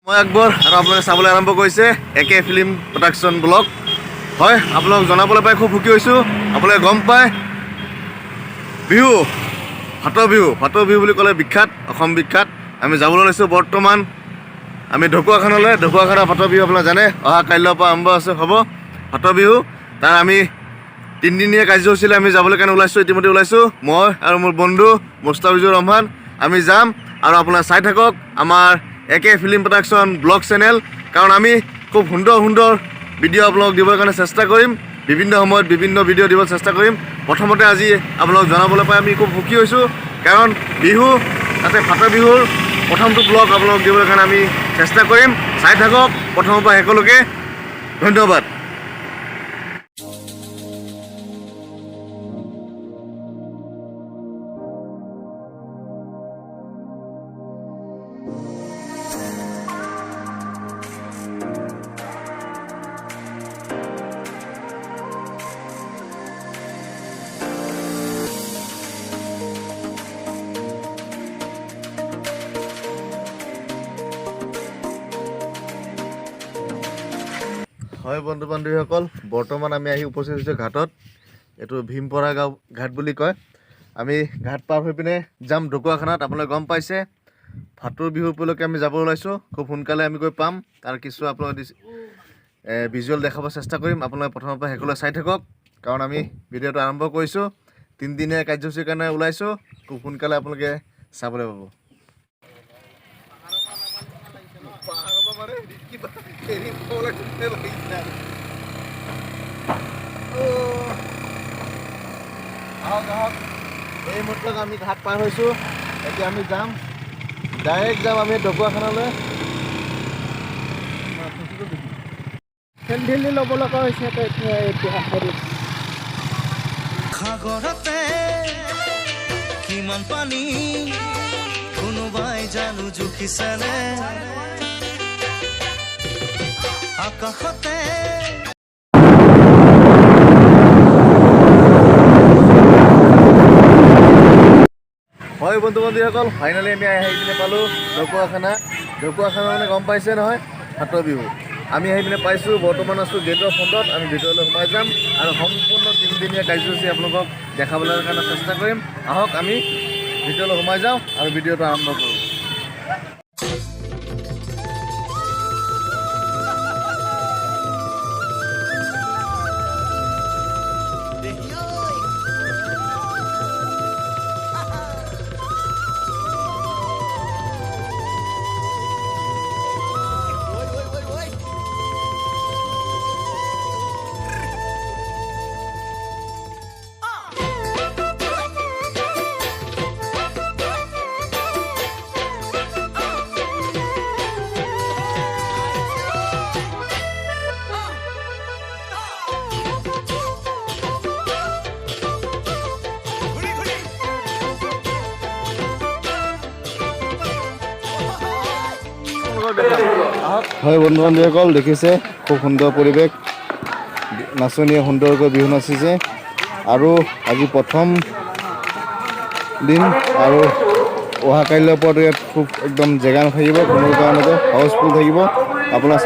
মই আকবৰ আৰু আপোনালোকে চাবলৈ আৰম্ভ কৰিছে একে ফিল্ম প্ৰডাকশ্যন ব্লগ হয়। আপোনালোক জনাবলৈ পাই খুব সুখী হৈছোঁ। আপোনালোকে গম পায় বিহু ফাটৰ বিহু বুলি ক'লে বিখ্যাত, অসম বিখ্যাত। আমি যাবলৈ লৈছোঁ বৰ্তমান আমি ঢকুৱাখানালৈ। ঢকুৱাখানা ফাটৰ বিহু আপোনালোকে জানে অহা কাইলৈৰ পৰা আৰম্ভ হ'ব ফাটৰ বিহু। তাৰ আমি তিনিদিনীয়া কাৰ্যসূচীলৈ আমি যাবলৈ কাৰণে ওলাইছোঁ। ইতিমধ্যে ওলাইছোঁ মই আৰু মোৰ বন্ধু মুস্তাফিজুৰ ৰহমান। আমি যাম আৰু আপোনালোকে চাই থাকক আমাৰ একে ফিল্ম প্ৰডাকশ্যন ব্লগ চেনেল, কাৰণ আমি খুব সুন্দৰ ভিডিঅ' আপোনালোকক দিবৰ কাৰণে চেষ্টা কৰিম। বিভিন্ন সময়ত বিভিন্ন ভিডিঅ' দিবলৈ চেষ্টা কৰিম। প্ৰথমতে আজি আপোনালোকক জনাবলৈ পাই আমি খুব সুখী হৈছোঁ, কাৰণ বিহু তাতে ফাটৰ বিহুৰ প্ৰথমটো ব্লগ আপোনালোকক দিবলৈ কাৰণে আমি চেষ্টা কৰিম। চাই থাকক প্ৰথমৰ পৰা শেষলৈকে। ধন্যবাদ। হয় বন্ধু বান্ধৱীসকল, বৰ্তমান আমি আহি উপস্থিত হৈছোঁ ঘাটত। এইটো ভীমপৰা গাঁও ঘাট বুলি কয়। আমি ঘাট পাৰ হৈ পিনে যাম ঢকুৱাখানাত। আপোনালোকে গম পাইছে ফাটৰ বিহু উপলক্ষে আমি যাব ওলাইছোঁ। খুব সোনকালে আমি গৈ পাম। তাৰ কিছু আপোনালোকে ভিজুৱেল দেখাব চেষ্টা কৰিম। আপোনালোকে প্ৰথমৰ পৰা শেষলৈ চাই থাকক, কাৰণ আমি ভিডিঅ'টো আৰম্ভ কৰিছোঁ। তিনিদিনীয়া কাৰ্যসূচীৰ কাৰণে ওলাইছোঁ। খুব সোনকালে আপোনালোকে চাবলৈ পাব। আহক এই মুহূৰ্তত আমি ঘাট পাৰ হৈছোঁ। এতিয়া আমি যাম, ডাইৰেক্ট যাম আমি ঢকুৱাখানালৈ। ঠেলি ল'ব লগা হৈছে এতিয়া। সাগৰতে কিমান পানী কোনোবাই জানো জুখিছেনে, আকাশতে হয় বন্ধু বান্ধৱীসকল, ফাইনেলি আমি আহি পিনে পালোঁ ঢকুৱাখানা। ঢকুৱাখানা মানে গম পাইছে নহয় ফাটৰ বিহু। আমি আহি পিনে পাইছোঁ, বৰ্তমান আছোঁ গেটৰ ফ্ৰণ্টত। আমি ভিতৰলৈ সোমাই যাম আৰু সম্পূৰ্ণ তিনিদিনীয়া কাৰ্যসূচী আপোনালোকক দেখাবলৈ কাৰণে চেষ্টা কৰিম। আহক আমি ভিতৰলৈ সোমাই যাওঁ আৰু ভিডিঅ'টো আৰম্ভ কৰোঁ। হয় বন্ধু বান্ধৱীসকল, দেখিছে খুব সুন্দৰ পৰিৱেশ। নাচনীয়ে সুন্দৰকৈ বিহু নাচিছে আৰু আজি প্ৰথম দিন আৰু অহা কাইলৈৰ পৰাটো ইয়াত খুব একদম জেগা নাথাকিব, কোনো কাৰণতে হাউচফুল থাকিব। আপোনাৰ